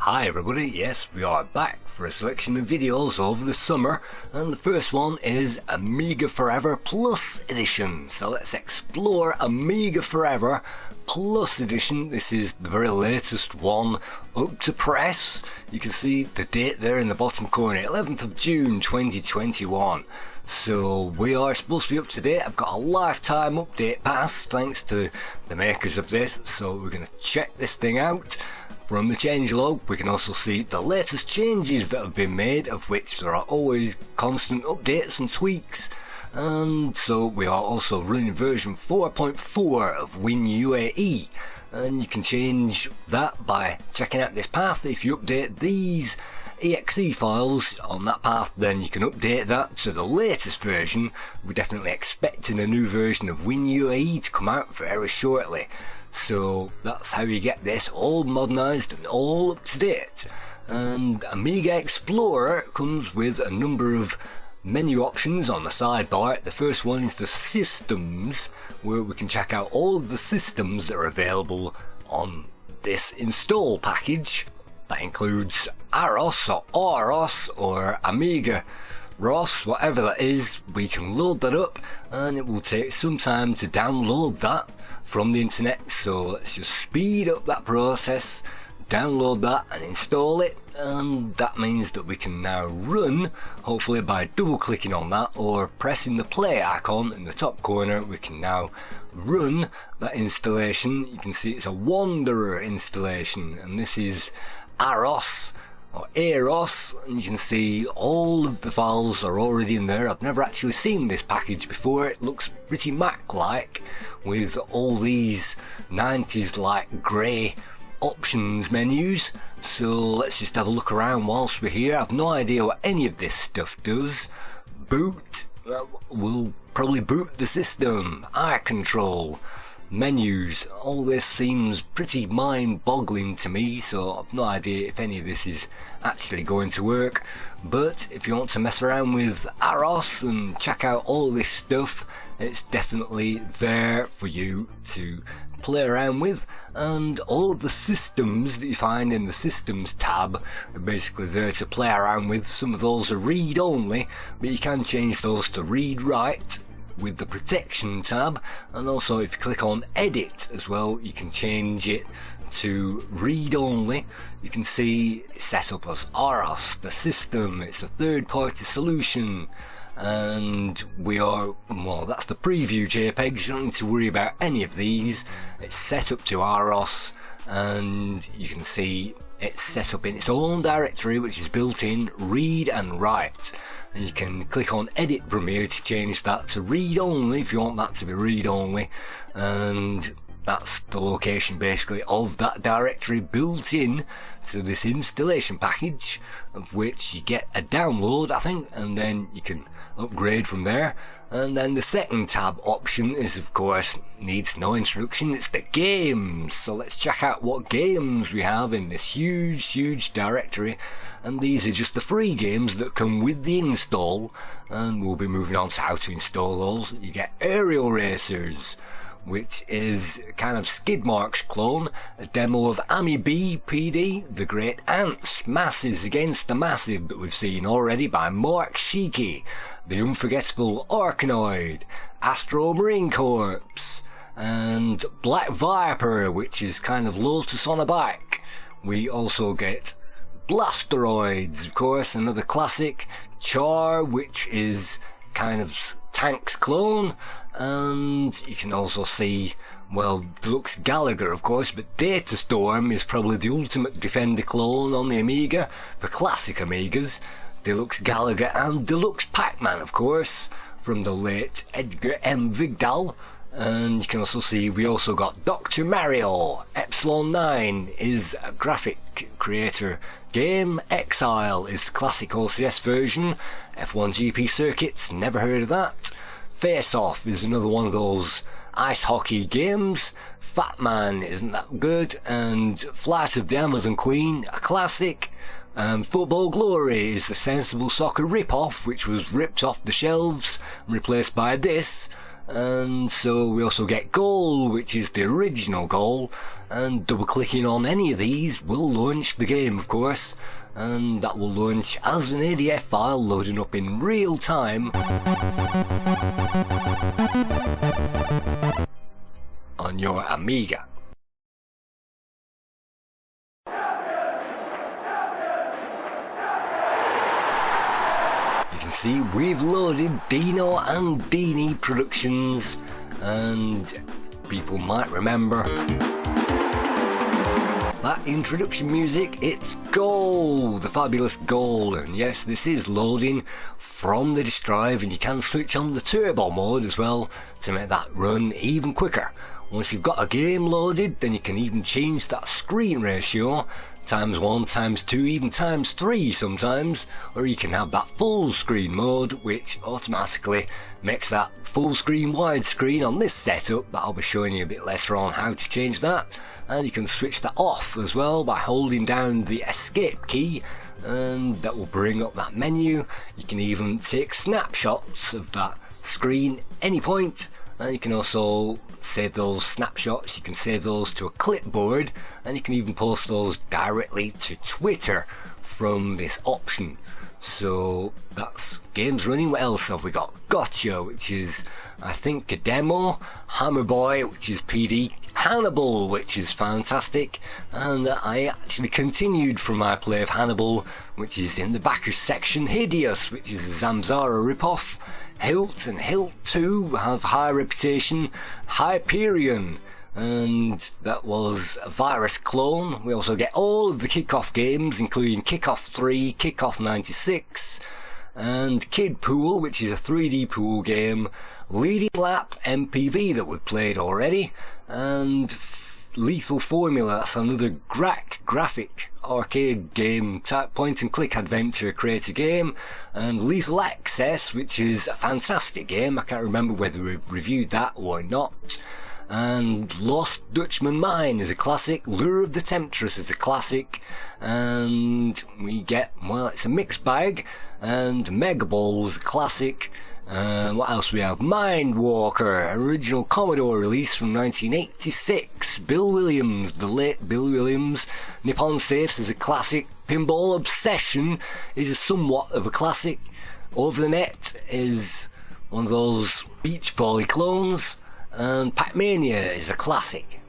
Hi everybody, yes, we are back for a selection of videos over the summer, and the first one is Amiga Forever Plus Edition. So let's explore Amiga Forever Plus Edition. This is the very latest one up to press. You can see the date there in the bottom corner, 11th of June 2021. So we are supposed to be up to date. I've got a lifetime update pass thanks to the makers of this, so we're going to check this thing out. From the changelog we can also see the latest changes that have been made, of which there are always constant updates and tweaks. And so we are also running version 4.4 of WinUAE, and you can change that by checking out this path. If you update these exe files on that path, then you can update that to the latest version. We're definitely expecting a new version of WinUAE to come out very shortly. So that's how you get this all modernised and all up to date. And Amiga Explorer comes with a number of menu options on the sidebar. The first one is the systems, where we can check out all of the systems that are available on this install package. That includes AROS or AROS or Amiga ROS, whatever that is. We can load that up, and it will take some time to download that from the internet, so let's just speed up that process, download that and install it. And that means that we can now run, hopefully by double clicking on that or pressing the play icon in the top corner, we can now run that installation. You can see it's a Wanderer installation, and this is AROS or AROS, and you can see all of the files are already in there. I've never actually seen this package before. It looks pretty Mac-like with all these 90s like grey options menus. So let's just have a look around whilst we're here. I've no idea what any of this stuff does. Boot, will probably boot the system. Eye control, menus, all this seems pretty mind-boggling to me, so I've no idea if any of this is actually going to work. But if you want to mess around with AROS and check out all this stuff, it's definitely there for you to play around with. And all of the systems that you find in the systems tab are basically there to play around with. Some of those are read only, but you can change those to read write with the protection tab. And also if you click on edit as well, you can change it to read only. You can see it's set up as AROS, the system. It's a third-party solution, and we are, well, that's the preview JPEGs. You don't need to worry about any of these. It's set up to AROS, and you can see it's set up in its own directory, which is built in read and write. And you can click on edit from here to change that to read only if you want that to be read only, and that's the location basically of that directory built in to this installation package, of which you get a download, I think, and then you can upgrade from there. And then the second tab option is, of course, needs no introduction, it's the games. So let's check out what games we have in this huge directory, and these are just the free games that come with the install, and we'll be moving on to how to install those. You get Aerial Racers, which is kind of Skidmark's clone, a demo of Amiga PD, the Great Ants, Masses Against the Massive that we've seen already by Mark Sheeky, the Unforgettable Arkanoid, Astro Marine Corps, and Black Viper, which is kind of Lotus on a bike. We also get Blasteroids, of course, another classic, Char, which is kind of Tank's clone, and you can also see, well, Deluxe Gallagher, of course, but Datastorm is probably the ultimate Defender clone on the Amiga for classic Amigas. Deluxe Gallagher and Deluxe Pac-Man, of course, from the late Edgar M. Vigdal. And you can also see we also got Dr. Mario. Epsilon 9 is a graphic creator game. Exile is the classic OCS version. F1 GP circuits, never heard of that. Face Off is another one of those ice hockey games. Fat Man isn't that good. And Flight of the Amazon Queen, a classic. Football Glory is the Sensible Soccer rip-off, which was ripped off the shelves and replaced by this. and so we also get goal, which is the original goal, and double clicking on any of these will launch the game, of course, and that will launch as an ADF file loading up in real time on your Amiga. You can see we've loaded Dino and Dini Productions, and people might remember that introduction music. It's Goal, the fabulous Goal, and yes, this is loading from the disk drive, and you can switch on the turbo mode as well to make that run even quicker. Once you've got a game loaded, then you can even change that screen ratio ×1, ×2, even ×3 sometimes, or you can have that full screen mode, which automatically makes that full screen widescreen on this setup that I'll be showing you a bit later on how to change that. And you can switch that off as well by holding down the escape key, and that will bring up that menu. You can even take snapshots of that screen any point, and you can also save those snapshots. You can save those to a clipboard, and you can even post those directly to Twitter from this option. So that's games running. What else have we got? Gotcha, which is I think a demo, Hammerboy, which is PD, Hannibal, which is fantastic, and I actually continued from my play of Hannibal, which is in the backers section. Hideous, which is a Zamzara ripoff. Hilt and Hilt 2 have high reputation. Hyperion, and that was a virus clone. We also get all of the Kickoff games, including Kickoff 3, Kickoff 96, and Kid Pool, which is a 3D pool game. Leading Lap MPV that we've played already, and Lethal Formula, that's another graphic arcade game type point and click adventure creator game. And Lethal Access, which is a fantastic game. I can't remember whether we've reviewed that or not. And Lost Dutchman Mine is a classic. Lure of the Temptress is a classic. And we get, well, it's a mixed bag. And Mega Ball is a classic. What else we have? Mind Walker, original Commodore release from 1986. Bill Williams, the late Bill Williams. Nippon Safes is a classic. Pinball Obsession is somewhat of a classic. Over the Net is one of those beach volley clones. And Pac-Mania is a classic.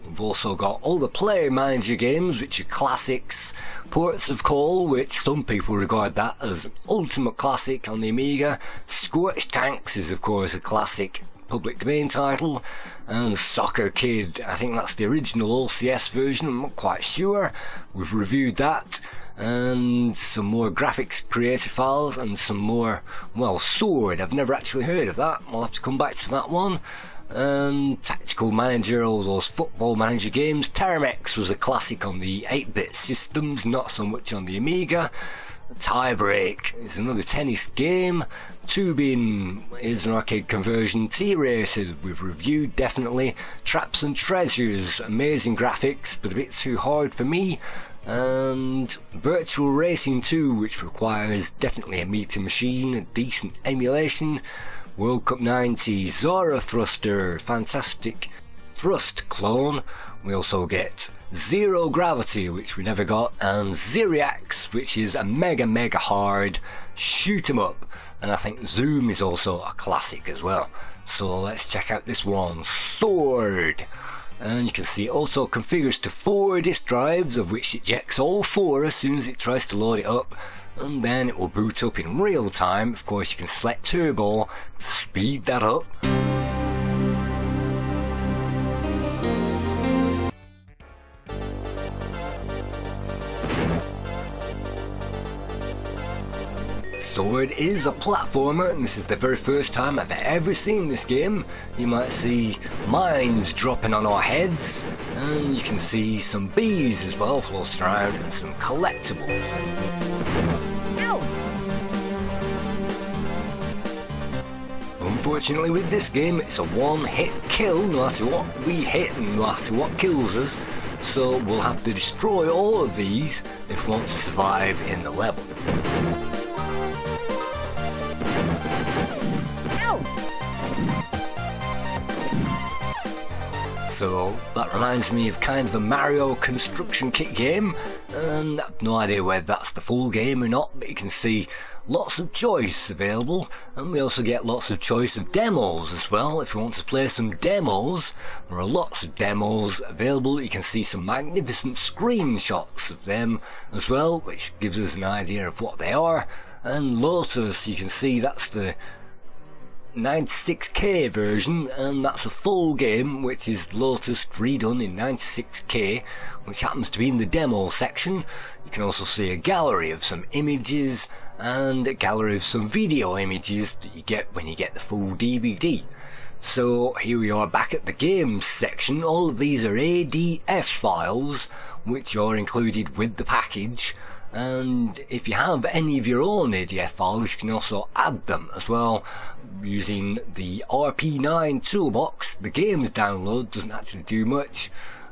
We've also got all the player manager games, which are classics. Ports of Call, which some people regard that as an ultimate classic on the Amiga. Scorched Tanks is of course a classic public domain title. And Soccer Kid, I think that's the original OCS version, I'm not quite sure. We've reviewed that. And some more graphics creator files, and some more, well, Sword, I've never actually heard of that, we'll have to come back to that one. And Tactical Manager, all those football manager games. Terramex was a classic on the 8-bit systems, not so much on the Amiga. Tiebreak is another tennis game. Tubin is an arcade conversion. T-Racer we've reviewed, definitely. Traps and Treasures, amazing graphics but a bit too hard for me. And Virtual Racing 2, which requires definitely a meter machine, a decent emulation. World Cup 90, Zora Thruster, fantastic thrust clone. We also get Zero Gravity, which we never got, and Ziriax, which is a mega hard shoot 'em up. And I think Zoom is also a classic as well. So let's check out this one, Sword. And you can see it also configures to 4 disk drives, of which it ejects all 4 as soon as it tries to load it up, and then it will boot up in real time. Of course you can select turbo to speed that up. Sword is a platformer, and this is the very first time I've ever seen this game. You might see mines dropping on our heads, and you can see some bees as well floating around, and some collectibles. Ow. Unfortunately with this game it's a one-hit kill, no matter what we hit and no matter what kills us, so we'll have to destroy all of these if we want to survive in the level. So that reminds me of kind of a Mario construction kit game, and I've no idea whether that's the full game or not, but you can see lots of choice available, and we also get lots of choice of demos as well. If you want to play some demos, there are lots of demos available. You can see some magnificent screenshots of them as well, which gives us an idea of what they are. And Lotus, you can see that's the 96K version, and that's a full game, which is Lotus redone in 96K, which happens to be in the demo section. You can also see a gallery of some images and a gallery of some video images that you get when you get the full DVD. So here we are back at the games section. All of these are ADF files which are included with the package, and if you have any of your own ADF files you can also add them as well using the RP9 toolbox. The games download doesn't actually do much.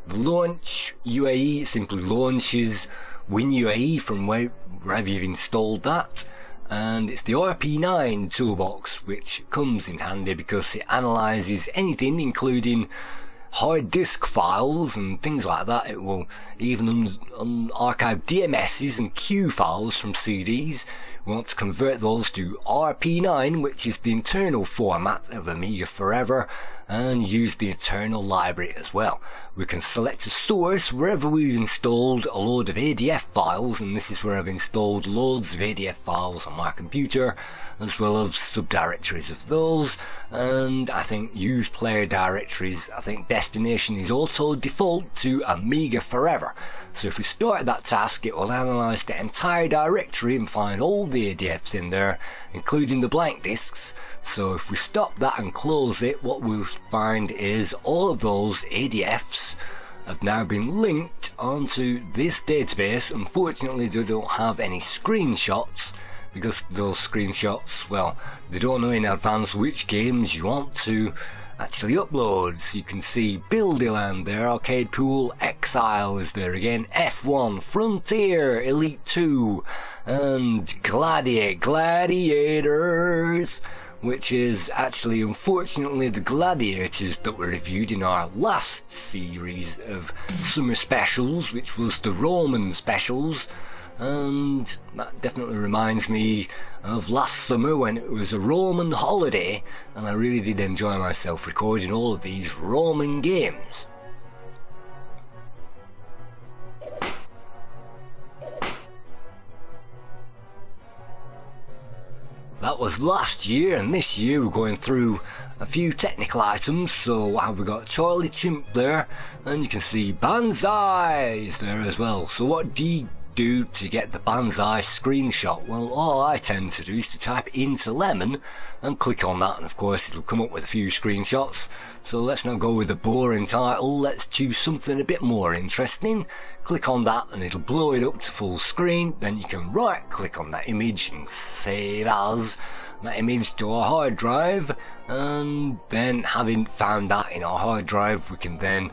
The launch UAE simply launches WinUAE from wherever you've installed that, and it's the RP9 toolbox which comes in handy because it analyses anything including hard disk files and things like that. It will even archive DMSs and Q files from CDs. We want to convert those to RP9, which is the internal format of Amiga Forever, and use the internal library as well. We can select a source wherever we've installed a load of ADF files, and this is where I've installed loads of ADF files on my computer, as well as subdirectories of those, and I think use player directories. I think destination is auto default to Amiga Forever. So if we start that task, it will analyse the entire directory and find all the ADFs in there, including the blank disks. So if we stop that and close it, what we'll find is all of those ADFs have now been linked onto this database. Unfortunately, they don't have any screenshots, because those screenshots, well, they don't know in advance which games you want to actually upload. So you can see Buildyland there, Arcade Pool, Exile is there again, F1, Frontier, Elite 2, and Gladiators, which is actually unfortunately the Gladiators that were reviewed in our last series of summer specials, which was the Roman specials. And that definitely reminds me of last summer when it was a Roman holiday, and I really did enjoy myself recording all of these Roman games. That was last year, and this year we're going through a few technical items. So we've got Charlie Chimp there, and you can see Banzai is there as well. So what do you do to get the Banzai screenshot? Well, all I tend to do is to type into lemon and click on that, and of course it'll come up with a few screenshots. So let's not go with the boring title, let's choose something a bit more interesting. Click on that and it'll blow it up to full screen. Then you can right click on that image and save as that image to our hard drive, and then having found that in our hard drive, we can then,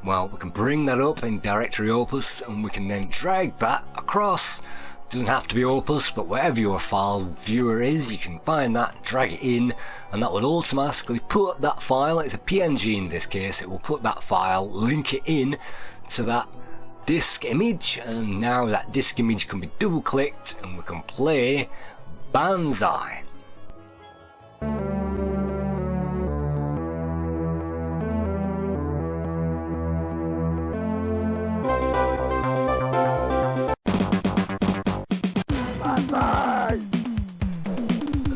well, we can bring that up in directory Opus, and we can then drag that across. Doesn't have to be Opus, but wherever your file viewer is, you can find that, drag it in, and that will automatically put that file, it's a PNG in this case, it will put that file, link it in to that disk image, and now that disk image can be double clicked and we can play Banzai.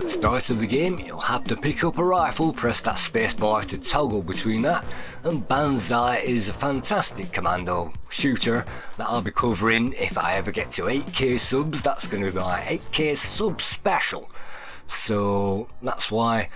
Start of the game, you'll have to pick up a rifle, press that spacebar to toggle between that, and Banzai is a fantastic commando shooter that I'll be covering if I ever get to 8k subs. That's going to be my 8k sub special, so that's why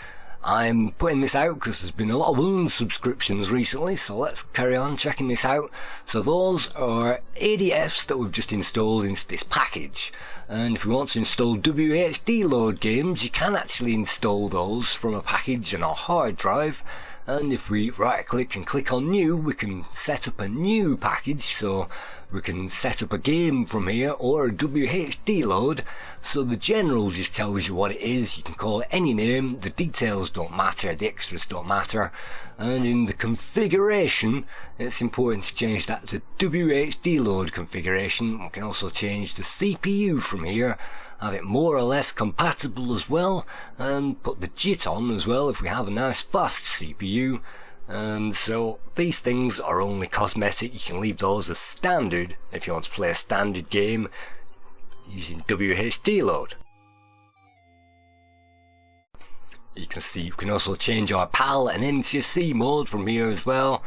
I'm putting this out, because there's been a lot of unsubscriptions recently, so let's carry on checking this out. So those are ADFs that we've just installed into this package, and if we want to install WHDload games, you can actually install those from a package on our hard drive. And if we right click and click on new, we can set up a new package, so we can set up a game from here or a WHDload. So the general just tells you what it is, you can call it any name, the details don't matter, the extras don't matter, and in the configuration it's important to change that to WHDload configuration. We can also change the CPU from here, have it more or less compatible as well, and put the JIT on as well if we have a nice fast CPU. And so these things are only cosmetic. You can leave those as standard if you want to play a standard game using WHDload. You can see you can also change our PAL and NTSC mode from here as well.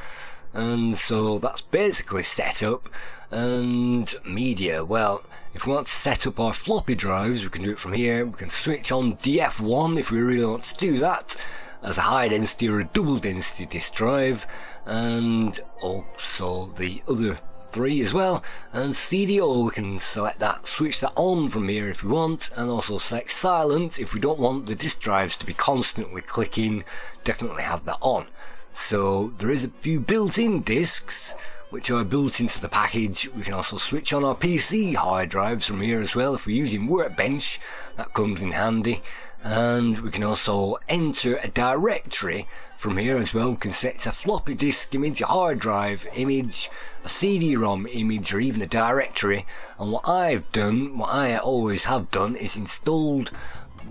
And so that's basically set up. And media, well, if we want to set up our floppy drives, we can do it from here. We can switch on DF1 if we really want to do that, as a high density or a double density disk drive, and also the other 3 as well. And CDO, we can select that, switch that on from here if we want, and also select silent if we don't want the disk drives to be constantly clicking. Definitely have that on. So there is a few built-in disks which are built into the package. We can also switch on our PC hard drives from here as well if we're using Workbench. That comes in handy. And we can also enter a directory from here as well. We can set a floppy disk image, a hard drive image, a CD-ROM image, or even a directory. And what I've done, what I always have done, is installed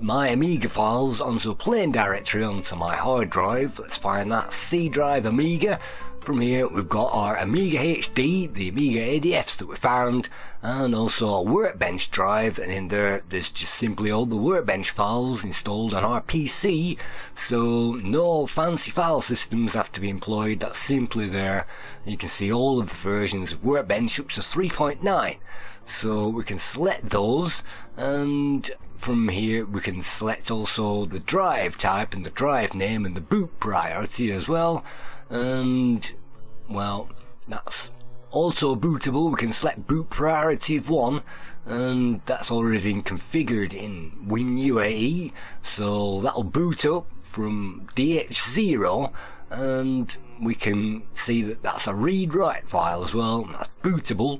my Amiga files onto a plain directory onto my hard drive. Let's find that C drive Amiga. From here we've got our Amiga HD, the Amiga ADFs that we found, and also a Workbench drive, and in there's just simply all the Workbench files installed on our PC, so no fancy file systems have to be employed. That's simply there. You can see all of the versions of Workbench up to 3.9, so we can select those, and from here we can select also the drive type and the drive name and the boot priority as well. And well, that's also bootable. We can select boot priority of 1, and that's already been configured in WinUAE, so that'll boot up from DH0, and we can see that that's a read-write file as well, and that's bootable.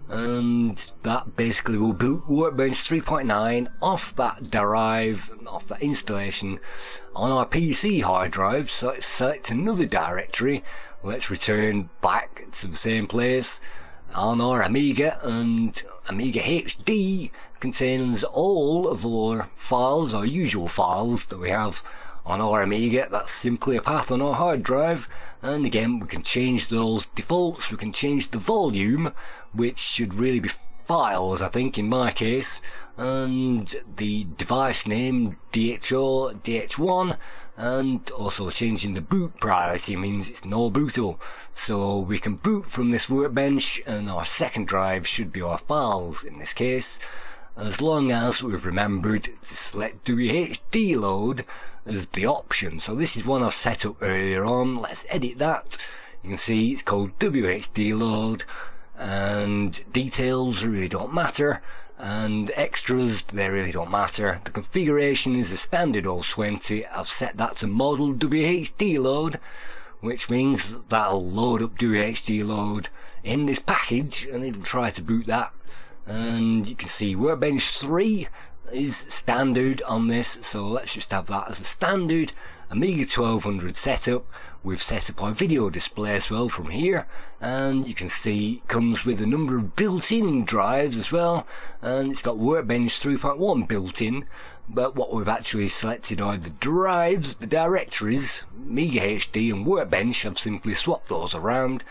And that basically will boot Workbench 3.9 off that drive, off that installation on our PC hard drive. So let's select another directory. Let's return back to the same place on our Amiga, and Amiga HD contains all of our files, our usual files that we have on our Amiga. That's simply a path on our hard drive, and again we can change those defaults. We can change the volume, which should really be files, I think, in my case, and the device name DH0, DH1, and also changing the boot priority means it's no bootable. So we can boot from this Workbench, and our second drive should be our files in this case, as long as we've remembered to select WHDload as the option. So this is one I've set up earlier on. Let's edit that. You can see it's called WHDload, and details really don't matter, and extras, they really don't matter. The configuration is a standard 020. I've set that to model WHDload, which means that'll load up WHDload in this package, and it'll try to boot that. And you can see Workbench 3 is standard on this, so let's just have that as a standard Amiga 1200 setup. We've set up our video display as well from here, and you can see it comes with a number of built-in drives as well, and it's got Workbench 3.1 built in, but what we've actually selected are the drives, the directories, Amiga HD and Workbench. I've simply swapped those around.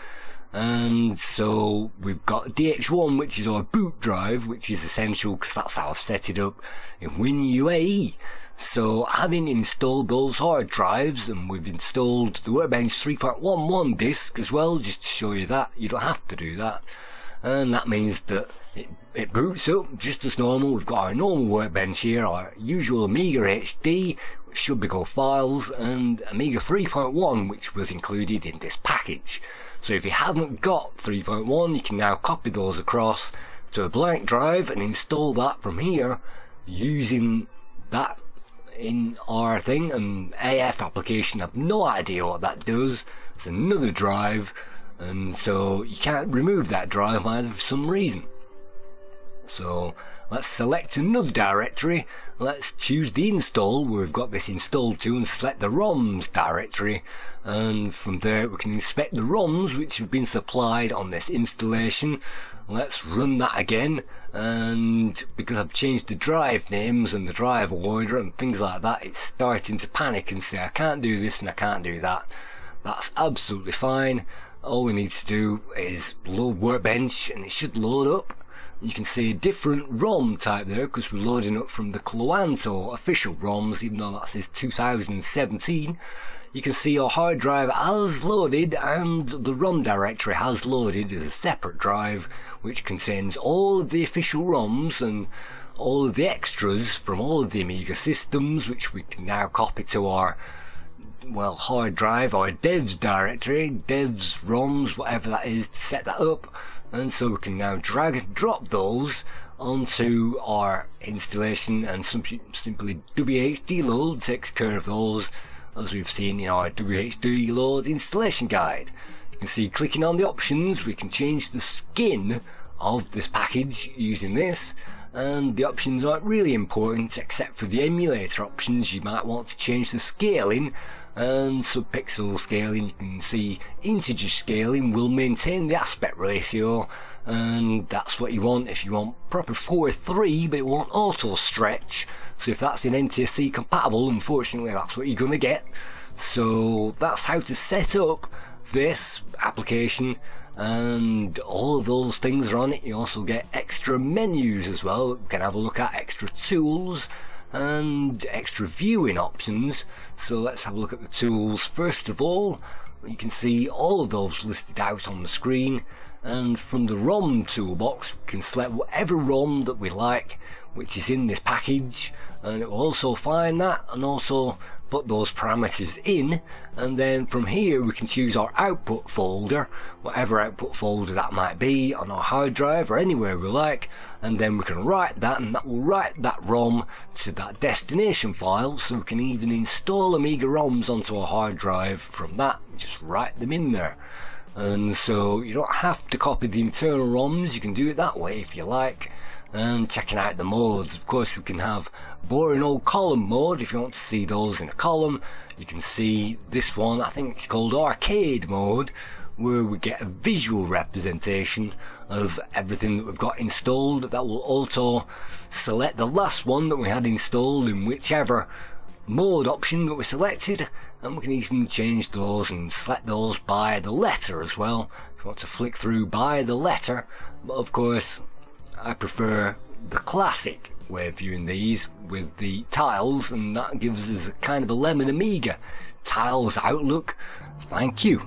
And so we've got DH1, which is our boot drive, which is essential because that's how I've set it up in WinUAE. So having installed those hard drives, and we've installed the Workbench 3.11 disk as well, just to show you that you don't have to do that, and that means that it boots up just as normal. We've got our normal Workbench here, our usual Amiga HD, which should be called files, and Amiga 3.1, which was included in this package. So if you haven't got 3.1, you can now copy those across to a blank drive and install that from here using that in our thing. And AF application, I've no idea what that does. It's another drive, and so you can't remove that drive either for some reason. So let's select another directory. Let's choose the install where we've got this installed to, and select the ROMs directory, and from there we can inspect the ROMs which have been supplied on this installation. Let's run that again, and because I've changed the drive names and the drive order and things like that, it's starting to panic and say I can't do this and I can't do that. That's absolutely fine. All we need to do is load Workbench and it should load up. You can see a different ROM type there because we're loading up from the Cloanto official ROMs, even though that says 2017. You can see our hard drive has loaded, and the ROM directory has loaded as a separate drive which contains all of the official ROMs and all of the extras from all of the Amiga systems, which we can now copy to our hard drive, our devs directory, devs, ROMs, whatever that is, to set that up. And so we can now drag and drop those onto our installation, and simply WHDload takes care of those, as we've seen in our WHDload installation guide. You can see, clicking on the options, we can change the skin of this package using this, and the options aren't really important except for the emulator options. You might want to change the scaling and subpixel scaling. You can see integer scaling will maintain the aspect ratio, and that's what you want if you want proper 4:3, but it won't auto stretch. So if that's in NTSC compatible, unfortunately that's what you're gonna get. So that's how to set up this application, and all of those things are on it. You also get extra menus as well. We can have a look at extra tools and extra viewing options. So let's have a look at the tools. First of all, you can see all of those listed out on the screen, and from the ROM toolbox we can select whatever ROM that we like which is in this package, and it will also find that and also put those parameters in. And then from here we can choose our output folder, whatever output folder that might be on our hard drive or anywhere we like, and then we can write that, and that will write that ROM to that destination file. So we can even install Amiga ROMs onto our hard drive from that, just write them in there. And so you don't have to copy the internal ROMs, you can do it that way if you like. And checking out the modes, of course we can have boring old column mode if you want to see those in a column. You can see this one, I think it's called arcade mode, where we get a visual representation of everything that we've got installed. That will auto select the last one that we had installed in whichever mode option that we selected, and we can even change those and select those by the letter as well if you want to flick through by the letter. But of course I prefer the classic way of viewing these with the tiles, and that gives us a kind of a lemon Amiga tiles outlook. Thank you.